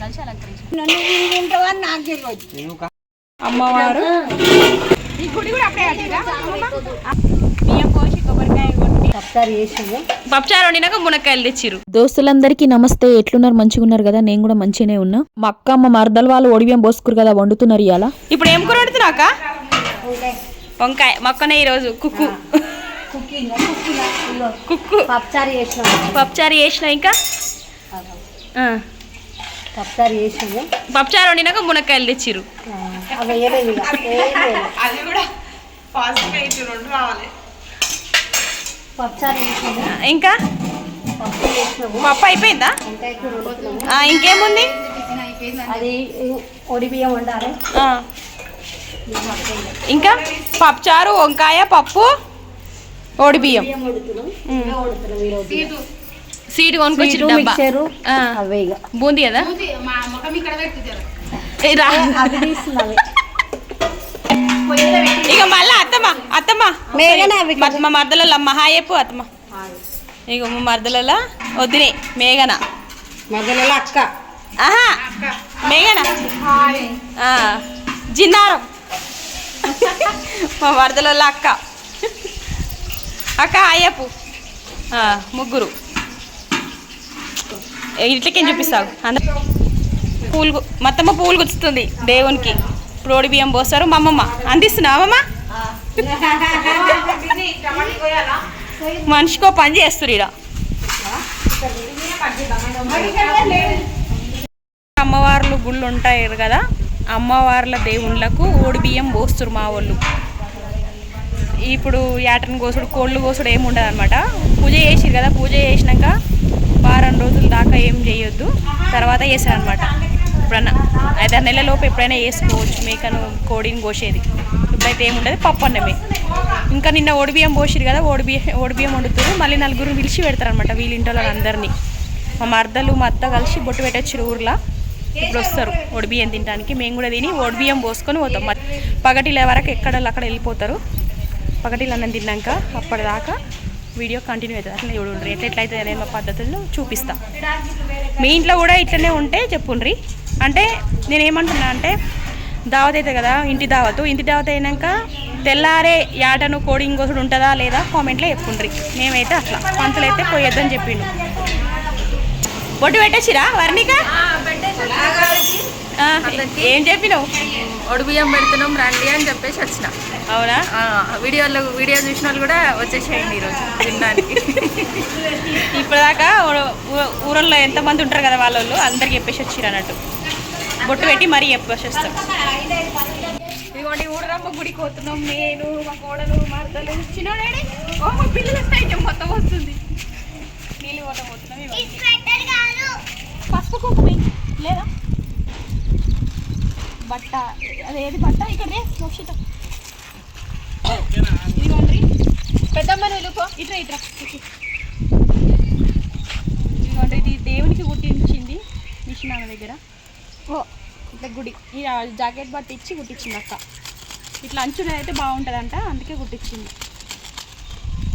కలిసి అలంకరించారు. అమ్మవారు ఈ గుడి కూడా అప్పుడే బియ్యం పోసి కొబ్బరికాయ కొట్టి పప్పుచారు వండినాక మునక్కాయలు తెచ్చిర్రు. దోస్తులందరికీ నమస్తే, ఎట్లున్నారు? మంచిగా ఉన్నారు కదా? నేను కూడా మంచిగానే ఉన్నా. మా అక్క అమ్మ మరదలు వాళ్ళు ఒడిబియ్యం పోసుకురు కదా, వండుతున్నారు ఇవాళ. ఇప్పుడు ఏం కూర వండుతున్నాక? వంకాయ మొక్కనే ఈరోజు కుక్కు కుక్కు పప్పుచారు చేసిన. ఇంకా పప్పుచారు వండినాక మునక్కాయలు తెచ్చిర్రు. ఇంకా పప్పు అయిపోయిందా? ఇంకేముంది? ఇంకా పప్పుచారు, వంకాయ, పప్పు, ఓడి బియ్యం. సీటు కొనుక్కొచ్చి బూందీ కదా. ఇక మళ్ళా అత్తమ్మ మా మరదల హాయ్ చెప్పు అత్తమ్మ. ఇక మా మరదల వద్దునే మేఘన మరదల అక్క. మేఘన జిన్నారం మా మరదల అక్క. అక్క హాయ్ చెప్పు. ముగ్గురు ఇట్లకేం చూపిస్తావు. పూలు మొత్తమ్మ పూలు గుచ్చుతుంది దేవునికి. ఇప్పుడు ఓడి బియ్యం పోస్తారు. మా అమ్మమ్మ అందిస్తున్నావు. అమ్మమ్మ మనిషికో పని చేస్తారు ఇక్కడ. అమ్మవార్లు గుళ్ళు ఉంటాయి కదా, అమ్మవార్ల దేవుళ్ళకు ఓడి బియ్యం పోస్తారు మా వాళ్ళు. ఇప్పుడు యాటను కోసుడు, కోళ్ళు కోసుడు ఏమి ఉండదు అనమాట. పూజ చేసిరు కదా, పూజ చేసినాక వారం రోజుల దాకా ఏం చేయొద్దు, తర్వాత చేశారనమాట. ఎప్పుడన్నా 5-6 నెలలలోపు ఎప్పుడైనా వేసుకోవచ్చు మేకను, కోడిని కోసేది. ఇప్పుడైతే ఏముండదు, పప్పు అన్నమే. ఇంకా నిన్న ఓడిబియ్యం పోసిరు కదా, ఓడిబియ్యం వండుతారు. మళ్ళీ 4 పిలిచి పెడతారు అనమాట వీళ్ళ ఇంట్లో అందరినీ. మా మర్దలు మా అత్త కలిసి బొట్టు పెట్టొచ్చారు ఊర్లో. ఇప్పుడు వస్తారు ఓడిబియ్యం తినడానికి. మేము కూడా తిని ఓడిబియ్యం పోసుకొని పోతాం. పగటిల వరకు అక్కడ వెళ్ళిపోతారు. పగటిలు అన్నం తిన్నాక అప్పటిదాకా వీడియో కంటిన్యూ అవుతుంది. అట్లా చూడండి ఎట్లయితే నేను మా పద్ధతుల్లో చూపిస్తా. మీ ఇంట్లో కూడా ఇట్లనే ఉంటే చెప్పుండ్రి. అంటే నేనేమంటున్నా అంటే, దావత్ అవుతుంది కదా, ఇంటి దావత్ అయినాక తెల్లారే యాటను కోడింగ్ కోసుడు ఉంటుందా లేదా కామెంట్లో చెప్పుండ్రి. మేమైతే అట్లా, పంతులు అయితే పోయొద్దని చెప్పిండు. బొట్టు పెట్టచ్చిరా వర్ణిక? ఏం చెప్పినావు? ఒడిబియ్యం పెడుతున్నాం రండి అని చెప్పేసి వచ్చిన. అవునా? వీడియో చూసిన వాళ్ళు కూడా వచ్చేసేయండి ఈరోజు తినడానికి. ఇప్పటిదాకా ఊరల్లో ఎంతమంది ఉంటారు కదా వాళ్ళు అందరికి చెప్పేసి వచ్చిరు అన్నట్టు. బొట్టు పెట్టి మరీ చెప్పేసి వస్తాం. ఇదిగోండి ఊరమ్మ గుడికి పోతున్నాం. నేను మా కోడలు మరదలు చిన్నోడేడి మా పిల్లలు వస్తాయి మొత్తం వస్తుంది. నీళ్ళు పోతున్నాం. పసుపు కుంకుమ లేదా బట్ట, అదేది బట్ట ఇక్కడ మోక్షిత. ఇదిగోండి పెద్దమ్మని వెళ్ళిపో. ఇట్రా ఇదిగోండి, ఇది దేవునికి కుట్టించింది మిషన్ ఆమె దగ్గర. ఇట్లా గుడి ఈ జాకెట్ బట్ట ఇచ్చి కుట్టించింది అక్క. ఇట్లా అంచున అయితే బాగుంటుందంట, అందుకే కుట్టించింది.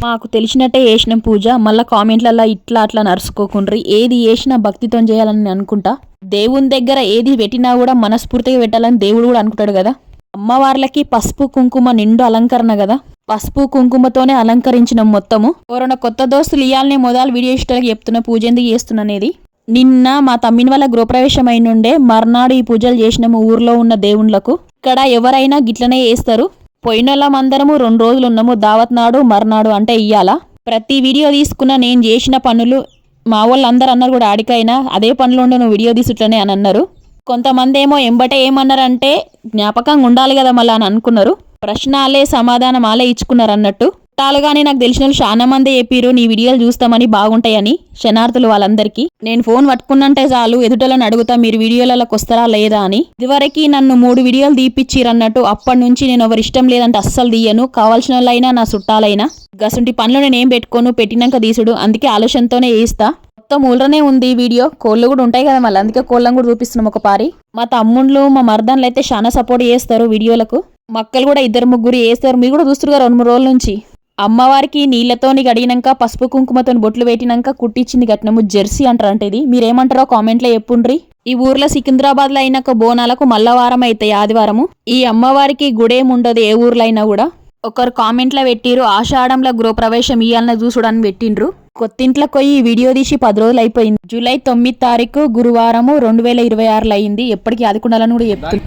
మాకు తెలిసినట్టే చేసినాం పూజ. మళ్ళీ కామెంట్లలో ఇట్లా అట్లా నడుచుకోకుండ్రి. ఏది చేసినా భక్తితో చేయాలని అనుకుంటా. దేవుని దగ్గర ఏది పెట్టినా కూడా మనస్ఫూర్తిగా పెట్టాలని దేవుడు కూడా అనుకుంటాడు కదా. అమ్మవార్లకి పసుపు కుంకుమ నిండు అలంకరణ కదా, పసుపు కుంకుమతోనే అలంకరించినాం మొత్తము. ఎవరైనా కొత్త దోస్తులు ఇయాలనే మొదలు వీడియో ఇష్టాలకి చెప్తున్నా పూజ ఎందుకు చేస్తున్నా అనేది. నిన్న మా తమ్మిని వల్ల గృహప్రవేశం అయినుండే మర్నాడు ఈ పూజలు చేసినాము ఊర్లో ఉన్న దేవుళ్ళకు. ఇక్కడ ఎవరైనా గిట్లనే చేస్తారు. పోయినోళ్ళం అందరము 2 రోజులు ఉన్నాము. దావత్ నాడు మర్నాడు అంటే ఇయ్యాల. ప్రతి వీడియో తీసుకున్న నేను చేసిన పనులు మా వాళ్ళు అందరు అన్నారు కూడా, ఆడికైనా అదే పనులు ఉండే నువ్వు వీడియో తీసుట్లనే అని అన్నారు. కొంతమంది ఏమో ఎంబటే ఏమన్నారంటే జ్ఞాపకంగా ఉండాలి కదా మళ్ళీ అని అనుకున్నారు. ప్రశ్నలే సమాధానం ఆలే ఇచ్చుకున్నారు అన్నట్టు. తాలుగానే నాకు తెలిసిన వాళ్ళు చాలా మంది చెప్పిరు నీ వీడియోలు చూస్తామని, బాగుంటాయని. శనార్థులు వాళ్ళందరికీ. నేను ఫోన్ పట్టుకున్నంటే చాలు ఎదుటలను అడుగుతా మీరు వీడియోలకు వస్తారా లేదా అని. ఇదివరకు నన్ను 3 వీడియోలు తీపిచ్చిరన్నట్టు. అప్పటి నుంచి నేను ఎవరి ఇష్టం లేదంటే అస్సలు తీయను. కావాల్సిన వాళ్ళైనా నా చుట్టాలైనా గసుంటి పనులు నేనేం పెట్టుకోను, పెట్టినాక తీసుడు. అందుకే ఆలోచనతోనే చేస్తా. మొత్తం ఊళ్ళనే ఉంది వీడియో. కోళ్ళు కూడా ఉంటాయి కదా మళ్ళీ, అందుకే కోళ్ళను కూడా చూపిస్తున్నాం ఒక పారి. మా తమ్ముళ్ళు మా మర్దన్లు అయితే చాలా సపోర్ట్ చేస్తారు వీడియోలకు. మక్కలు కూడా 2-3 చేస్తారు. మీరు కూడా చూస్తారు కదా 2-3 రోజుల నుంచి. అమ్మవారికి నీళ్లతోని గడిగినాక పసుపు కుంకుమతోని బొట్లు పెట్టినాక కుట్టించింది కట్నము. జెర్సీ అంటారంట ఇది. మీరేమంటారో కామెంట్లో చెప్పుండ్రి. ఈ ఊర్లో సికింద్రాబాద్లో అయినాక బోనాలకు మల్లవారం అవుతాయి ఆదివారము. ఈ అమ్మవారికి గుడేముండదు ఏ ఊర్లో అయినా కూడా. ఒకరు కామెంట్లో పెట్టిరు ఆషాఢంలో గృహప్రవేశం ఇయ్యాలని చూసుడని పెట్టిండ్రు. కొత్తింట్లోకి పోయి ఈ వీడియో తీసి 10 రోజులు అయిపోయింది. జూలై 9 తారీఖు గురువారము 2026 అయింది. ఎప్పటికీ ఆదుకుండాలని కూడా చెప్తుంది.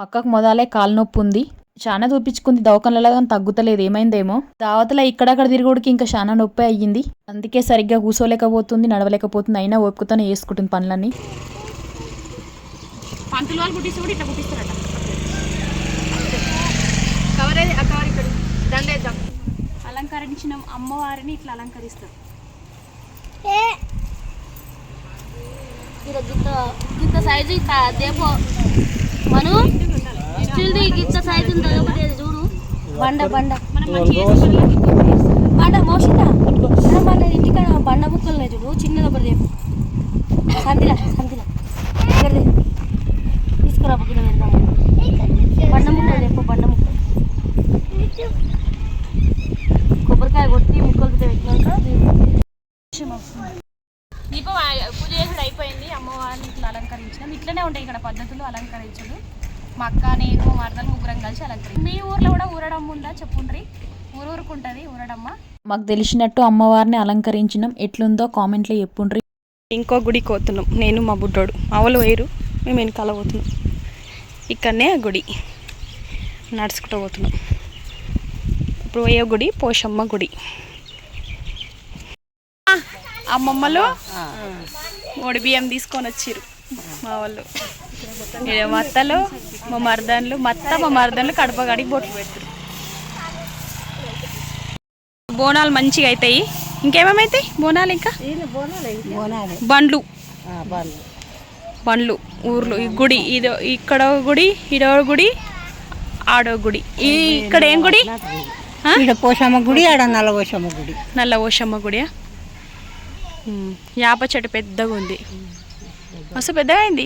మక్కకు మొదలే కాలు నొప్పి ఉంది. చాలా చూపించుకుంది దవాఖానలో కానీ తగ్గుతలేదు. ఏమైందేమో దావతలో ఇక్కడక్కడ తిరుగుడికి ఇంకా చాలా నొప్పి అయ్యింది. అందుకే సరిగ్గా కూసోలేకపోతుంది, నడవలేకపోతుంది. అయినా ఓపికతోనే వేసుకుంటుంది పనులన్నీ. పంతులు వాళ్ళు కుట్టిస్తే కూడా ఇట్లా కుట్టిస్తారట. అలంకరించిన అమ్మవారిని ఇట్లా అలంకరిస్తారు. గింత సైజు దేపో మను స్టిల్ది గింత సైజు చూడు. బండ బండ బండ మోసిందా మన ఇంటికాడ బండ ముక్కలు చూడు. చిన్నది ఒకటి దేపు సంతిలా సంతిలా తీసుకురా బుక్కిన వెళ్దాము. బండ ముక్కలు దేపు బండ ముక్కలు కొబ్బరికాయ కొట్టి ముక్కలు పెట్టినాక దీపం పూజ చేసుడు అయిపోయింది. అమ్మవారిని ఇట్లా అలంకరించినాం. ఇట్లనే ఉంటాయి ఇక్కడ పద్ధతులు అలంకరించుడు. మా అక్క నేను మరదలు ముగ్గురం కలిసి అలంకరించి. మీ ఊర్లో కూడా ఊరడమ్మ ఉందా చెప్పుండ్రి. ఊరుకుంటుంది ఊరడమ్మ. మాకు తెలిసినట్టు అమ్మవారిని అలంకరించినాం. ఎట్లుందో కామెంట్లో చెప్పుండ్రి. ఇంకో గుడికి పోతున్నాం నేను మా బుడ్డోడు. మా వాళ్ళు వేరు, మేము వెనకాల పోతున్నాం. ఇక్కడనే గుడి నడుచుకుంటూ పోతున్నాం. ఇప్పుడు పోయే గుడి పోషమ్మ గుడి. అమ్మమ్మలు ఓడి బియ్యం తీసుకొని వచ్చిర్రు మా వాళ్ళు. మా అత్తలు మా మర్దన్లు మా మర్దన్లు కడప గడికి బొట్లు పెడతారు. బోనాలు మంచిగా అవుతాయి. ఇంకేమేమవుతాయి బోనాలు? ఇంకా బండ్లు ఊర్లు. ఈ గుడి ఇదో ఇక్కడ గుడి, ఇడో గుడి, ఆడో గుడి. ఇక్కడ ఏం గుడి? పోషమ్మ గుడి, ఆడ నల్లపోషమ్మ గుడి. నల్లపోషమ్మ గుడియా? యాప చెట్టు పెద్దగా ఉంది, మస్తు పెద్దగా అయింది.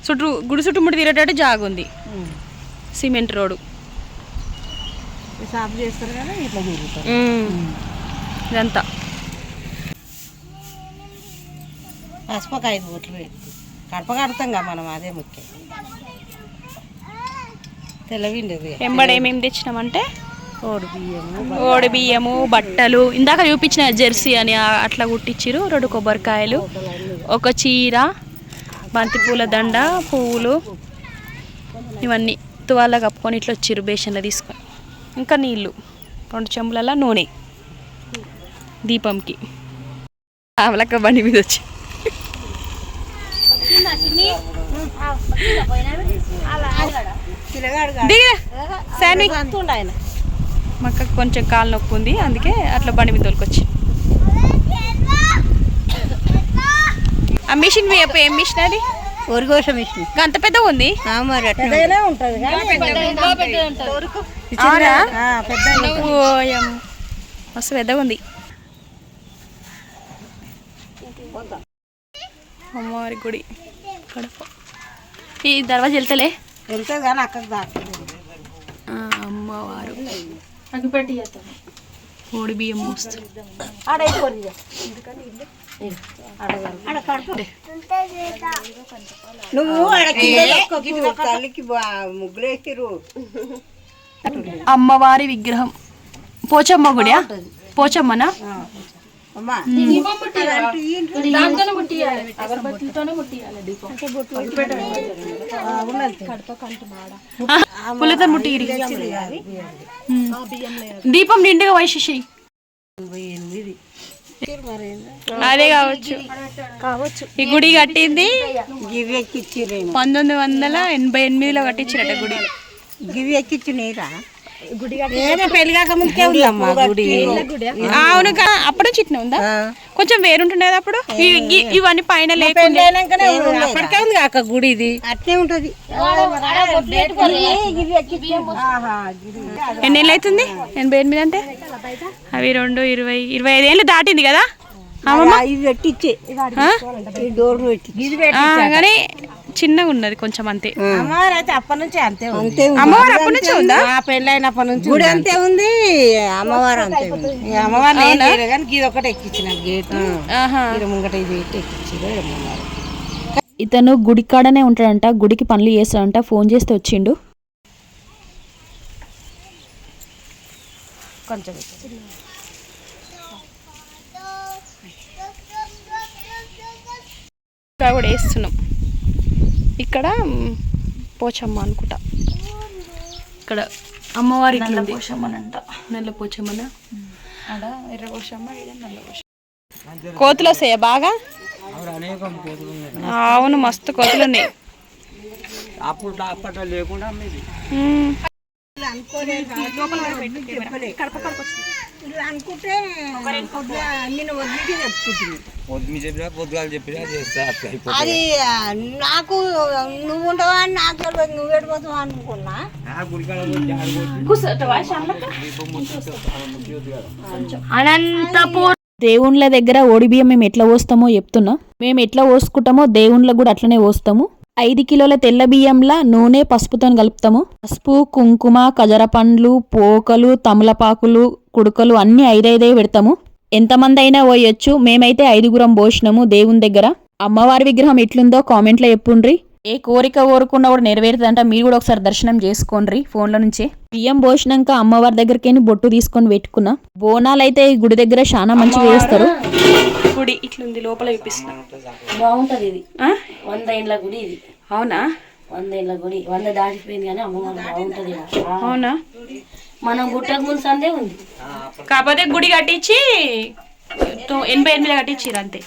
చుట్టూ గుడి చుట్టుముట్టు తిరేటట్టు జాగుంది. సిమెంట్ రోడ్డు ఇదంతా. పసుపకి 5 బొట్లు పెట్టి కడప కడతాం కదా మనం, అదే ముఖ్యం. తెల్లవిండి ఎంబడి ఏమేమి తెచ్చినామంటే ఓడి బియ్యము, బట్టలు, ఇందాక చూపించిన జెర్సీ అని అట్లా కుట్టించిరు. 2 కొబ్బరికాయలు, ఒక చీర, బంతిపూల దండ, పువ్వులు, ఇవన్నీ తువాళ్ళ కప్పుకొని ఇట్లా వచ్చిర్రు బేషన్లో తీసుకొని. ఇంకా నీళ్ళు 2 చెంబులలో నూనె దీపంకి. ఆమలక్క బండి మీద వచ్చి మక్కకు కొంచెం కాలు నొప్పి ఉంది, అందుకే అట్లా బండి మీద తోలుకొచ్చి. ఆ మిషన్ ఏం మిషన్ అది? ఒరిగోష మిషన్. అంత పెద్దగా ఉంది. మస్తు పెద్దగా ఉంది. అమ్మవారి గుడి కడప. ఈ దర్వాజా వెళ్తలే వెళ్తే కానీ అక్కడికి దాకా అమ్మవారు ఓడి బియ్యం మోస్తు. నువ్వు తల్లికి ముగ్గులేసిరు. అమ్మవారి విగ్రహం పోచమ్మ గుడియా? పోచమ్మనా? పుల్లతో ముట్టిగిరి. దీపం నిండుగా వైశేషి అదే కావచ్చు. ఈ గుడి కట్టింది 1988లో కట్టించిరట గుడి. గివి ఎక్కిచ్చినరా పెళ్ళిగాక ముందుకే ఉందమ్మా గుడి. అవును, అప్పుడు చిట్న ఉందా? కొంచెం వేరుంటుండే కదా అప్పుడు. ఇవన్నీ పైన లేకుండా అప్పటికే ఉంది కాక గుడి. ఇది అట్నే ఉంటది. ఎన్నేళ్ళు అవుతుంది? 88 అంటే అవి 25 ఏళ్ళు దాటింది కదా. ఇది పెట్టించే డోర్ పెట్టి కానీ చిన్నగా ఉన్నది కొంచెం అంతే. అమ్మవారు అయితే అప్పటి నుంచి అంతే ఉంది. అమ్మవారు అప్పటి నుంచి ఉందా? ఆ పెళ్ళైనప్పటి నుంచి గుడి అంతే ఉంది, అమ్మవారు అంతే ఉంది. అమ్మవారు ఏం చేయలేదు కానీ ఇది ఒకటి ఎక్కించిన గేట్ ఆహా. ఇది ముంగట ఇది ఎక్కించారు. ఇతను గుడి కాడనే ఉంటాడంట, గుడికి పనులు చేస్తాడంట. ఫోన్ చేస్తే వచ్చిండు. కొంచెం ఇంకా కూడా వేస్తున్నాం. ఇక్కడ పోచమ్మ అనుకుంటా. ఇక్కడ అమ్మవారి నల్ల పోచమ్మన ఎర్ర పోచమ్మ, నల్ల పోచమ్మ. కోతులు వస్తాయా బాగా? అవును, మస్తు కోతులు ఉన్నాయి. అది నాకు నువ్వు ఉండవా అని నాకు తెలియదు, నువ్వు వెళ్ళిపోతావా అనుకున్నా. అనంతపూర్ దేవుళ్ళ దగ్గర ఓడిబియ్యం మేము ఎట్లా పోస్తామో చెప్తున్నా. మేము ఎట్లా పోసుకుంటామో దేవుళ్ళకు కూడా అట్లనే పోస్తాము. 5 కిలోల తెల్ల బియ్యంలా నూనె పసుపుతో కలుపుతాము. పసుపు, కుంకుమ, కజర పండ్లు, పోకలు, తమలపాకులు, కుడుకలు అన్ని 5 పెడతాము. ఎంతమంది అయినా పోయొచ్చు. మేమైతే 5 పోసినాము దేవుని దగ్గర. అమ్మవారి విగ్రహం ఎట్లుందో కామెంట్లో చెప్పుండ్రి. ఏ కోరిక కోరుకున్నా కూడా నెరవేరుతుందంట. మీరు కూడా ఒకసారి దర్శనం చేసుకోండి ఫోన్ల నుంచే. బియ్యం పోసినాక అమ్మవారి దగ్గరికి బొట్టు తీసుకొని పెట్టుకున్నా. బోనాలు అయితే ఈ గుడి దగ్గర చాలా మంచిగా వేస్తారు. గుడి ఇట్లుంది, లోపల చూపిస్తున్నా. బాగుంటది ఇది. 100 ఏళ్ళ గుడి ఇది. అవునా? 100 ఏళ్ళ గుడి. 100 దాటిపోయింది కానీ అమ్మవారు బాగుంటది. అవునా? మనం గుట్టకు ముందు సందే ఉంది. కాకపోతే గుడి కట్టించి 88లో కట్టించారు అంతే.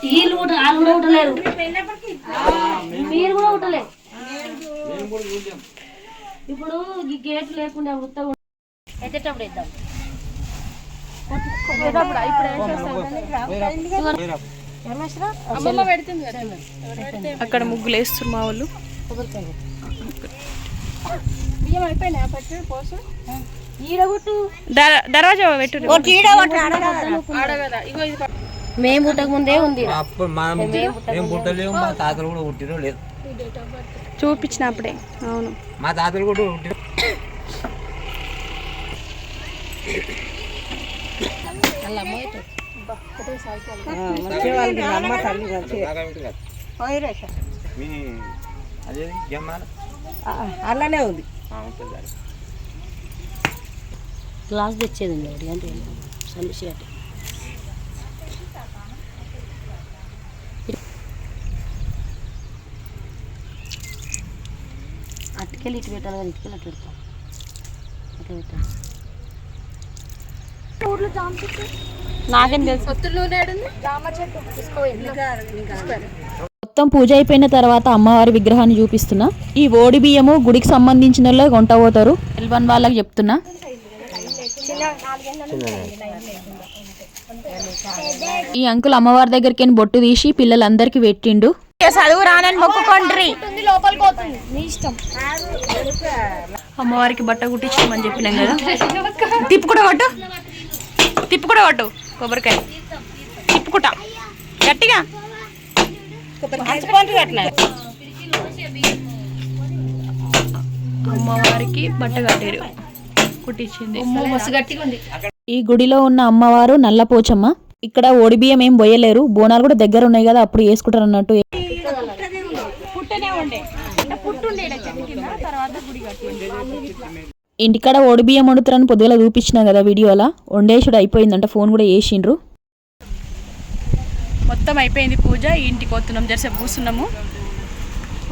వీళ్ళు కూడా వాళ్ళు కూడా ఉండలేరు, మీరు కూడా ఉండలేరు. ఇప్పుడు ఈ గేట్ లేకుండా వృత్త ఎత్తేటప్పుడు ఇద్దాం. అక్కడ ముగ్గులు వేస్తారు మా వాళ్ళు. దర్వాజా పెట్టు. మేము పుట్టక ముందే ఉంది. చూపించినప్పుడే. అవును, మా తాతలు కూడా పుట్టిరు. అలానే ఉంది. గ్లాస్ తెచ్చేది ఉంది అంటే సమస్య. అటుకెళ్ళి ఇటు పెట్టాలి కదా, ఇటుకెళ్ళి అటు పెడతాం. అట్లా పెట్టాలి. నాకేం తెలుసు. మొత్తం పూజ అయిపోయిన తర్వాత అమ్మవారి విగ్రహాన్ని చూపిస్తున్నా. ఈ ఓడి బియ్యము గుడికి సంబంధించిన వాళ్ళు కొంట పోతారు. ఎల్వన్ వాళ్ళకి చెప్తున్నా. ఈ అంకుల్ అమ్మవారి దగ్గరికి బొట్టు తీసి పిల్లలందరికి పెట్టిండు. చదువు రానని మొక్కుకోండి. అమ్మవారికి బట్ట కుట్టించమని చెప్పినాం కదా. తిప్పుకుడా కొట్టు కొబ్బరికాయ తిప్పుకుంటా గట్టిగా. అమ్మవారికి బట్ట కట్టారు, కుట్టించింది. ఈ గుడిలో ఉన్న అమ్మవారు నల్లపోచమ్మ. ఇక్కడ ఓడిబియ్యం ఏం పోయలేరు. బోనాలు కూడా దగ్గర ఉన్నాయి కదా, అప్పుడు వేసుకుంటారు అన్నట్టు. ఇంటికాడ ఓడిబియ్యం వండుతారని పొద్దుగల చూపించినా కదా వీడియోలా. వండేసుడు అయిపోయిందంట, ఫోన్ కూడా వేసిండ్రు. మొత్తం అయిపోయింది పూజ. ఇంటికి వస్తున్నాం, జరసేపు కూర్చున్నాము.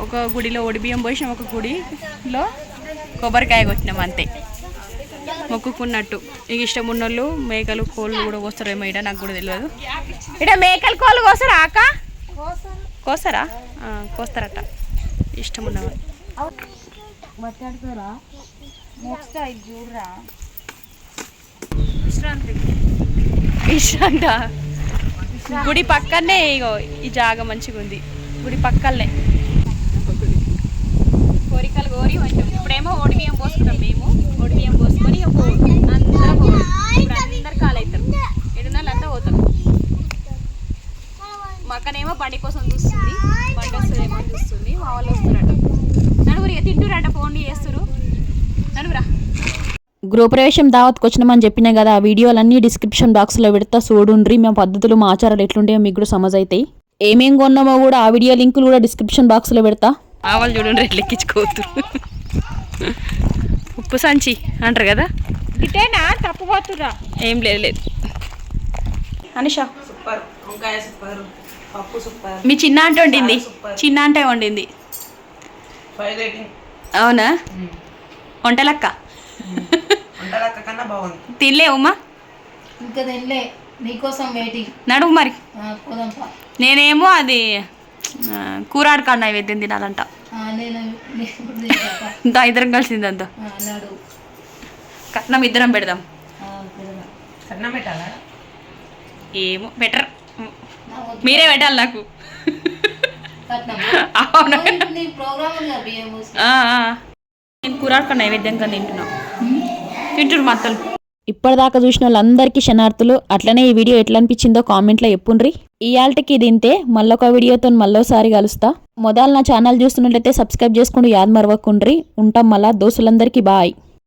ఒక గుడిలో ఓడిబియ్యం పోసినాం, ఒక గుడిలో కొబ్బరికాయ కొట్టినాం అంతే, మొక్కుకున్నట్టు. ఇక ఇష్టం ఉన్నోళ్ళు మేకలు కోళ్ళు కూడా కోస్తారేమో. ఇట నాకు కూడా తెలియదు. ఇట మేకలు కోళ్ళు కోస్తారా అక్క? కోస్తారా? కోస్తారట ఇష్టం ఉన్నవాళ్ళు. విశ్రాంత గుడి పక్కనే. ఇగో ఈ జాగ మంచిగా ఉంది, గుడి పక్కనే. కోరికలు కోరి వచ్చాం. ఇప్పుడేమో ఓడిబియ్యం పోసుకుంటాం. మేము ఓడిబియ్యం పోసుకొని అందరూ కాలు అవుతారు. 7 నెలలు అంతా పోతాం. మాకు అక్కనేమో బండి కోసం చూస్తుంది, బండి వస్తుందేమో అని చూస్తుంది. మా వాళ్ళు వస్తున్నారట, నలుగురు ఇక తింటురట, ఫోన్లు చేస్తురు. నలుగురా గృహప్రవేశం దావత్కి వచ్చినామని చెప్పినా కదా, ఆ వీడియోలన్నీ డిస్క్రిప్షన్ బాక్స్లో పెడతా చూడుండ్రి. మా పద్ధతులు మా ఆచారాలు ఎట్లుంటాయో మీకు కూడా సమజ్ అవుతాయి. ఏమేం కొన్నామో కూడా ఆ వీడియో లింకులు కూడా డిస్క్రిప్షన్ బాక్స్లో పెడతా. ఆవాలు చూడండి రేట్లు ఎక్కించుకోవద్దు. ఉప్పు సంచి అంటారు కదా, ఇటేనా తప్పుపోతురా? ఏం లేదు లేదు. అనిషా సూపర్, వంకాయ సూపర్, పప్పు సూపర్, మీ చిన్న అంటే వండింది, చిన్న అంటే వండింది. 5 రేటింగ్. అవునా? వంటలక్క వంటలక్క కన్నా బాగుంది. తినలేవుమ్మా? ఇంకా తినలే, నీకోసం వెయిటింగ్. నడువు మరి. పోదాంపా. నేనేమో అది కూరాడకాడ నైవేద్యం తినాలంట. నేను ఇంకా ఇద్దరం కలిసిందంతా నడు కట్నం ఇద్దరం పెడదాం. కన్నం పెట్టాలా? ఏమో బెటర్, మీరే పెట్టాలి నాకు. అవునా? నేను కూరాడకాడ నైవేద్యం కానీ తింటురు మత్తలు. ఇప్పటిదాకా చూసిన వాళ్ళందరికీ క్షణార్థులు. అట్లనే ఈ వీడియో ఎట్లా అనిపించిందో కామెంట్లో చెప్పుండ్రి. ఇయాల్టికి దింతే మళ్ళొక వీడియోతో మళ్ళోసారి కలుస్తా. మొదలు నా ఛానల్ చూస్తున్నట్లయితే సబ్స్క్రైబ్ చేసుకుంటూ యాద్ మరవకుండ్రి. ఉంటాం మళ్ళా. దోస్తులందరికీ బాయ్.